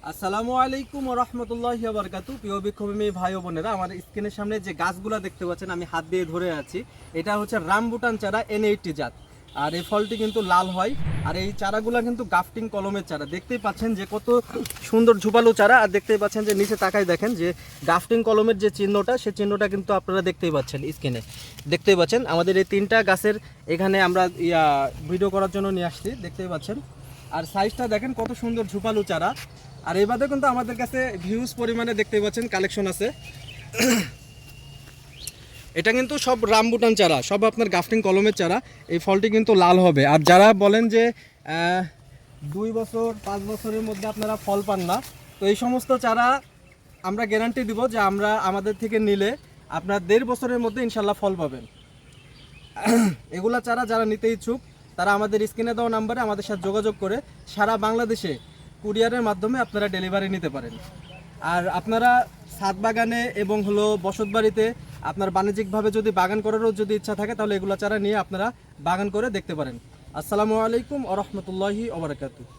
আসসালামু আলাইকুম ওয়া রাহমাতুল্লাহি ওয়া বারাকাতুহু। প্রিয় বিক্ষোভী ভাই ও বোনেরা, আমার স্ক্রিনের সামনে যে গাছগুলো দেখতে পাচ্ছেন আমি হাত দিয়ে ধরে আছি, এটা হচ্ছে রামবুটান চারা N80 জাত। আর এই ফলটি কিন্তু লাল হয়। আর এই চারাগুলো কিন্তু গাফটিং কলমের চারা। দেখতেই পাচ্ছেন যে কত সুন্দর ঝুপালো চারা। আর দেখতেই পাচ্ছেন যে নিচে তাকায় দেখেন যে গাফটিং কলমের যে চিহ্নটা, সেই চিহ্নটা কিন্তু আপনারা দেখতেই পাচ্ছেন স্ক্রিনে। দেখতেই পাচ্ছেন আমাদের এই তিনটা গাছের এখানে আমরা ভিডিও করার জন্য নিয়ে আসছি, দেখতেই পাচ্ছেন। আর সাইজটা দেখেন কত সুন্দর ঝুপালো চারা। আর এই বাদে কিন্তু আমাদের কাছে ভিউজ পরিমাণে দেখতেই পাচ্ছেন কালেকশন আছে। এটা কিন্তু সব রামবুটান চারা, সব আপনার গাফটিং কলমের চারা। এই ফলটি কিন্তু লাল হবে। আর যারা বলেন যে 2 বছর 5 বছরের মধ্যে আপনারা ফল পান না, তো এই সমস্ত চারা আমরা গ্যারান্টি দিব যে আমরা আমাদের থেকে নিলে আপনার 1.5 বছরের মধ্যে ইনশাল্লাহ ফল পাবেন। এগুলা চারা যারা নিতে ইচ্ছুক তারা আমাদের স্ক্রিনে দেওয়া নাম্বারে আমাদের সাথে যোগাযোগ করে সারা বাংলাদেশে কুরিয়ারের মাধ্যমে আপনারা ডেলিভারি নিতে পারেন। আর আপনারা ছাদ বাগানে এবং বসত বাড়িতে আপনার বাণিজ্যিকভাবে যদি বাগান করারও যদি ইচ্ছা থাকে তাহলে এগুলো চারা নিয়ে আপনারা বাগান করে দেখতে পারেন। আসসালামু আলাইকুম ওয়া রাহমাতুল্লাহি ওয়া বারাকাতুহু।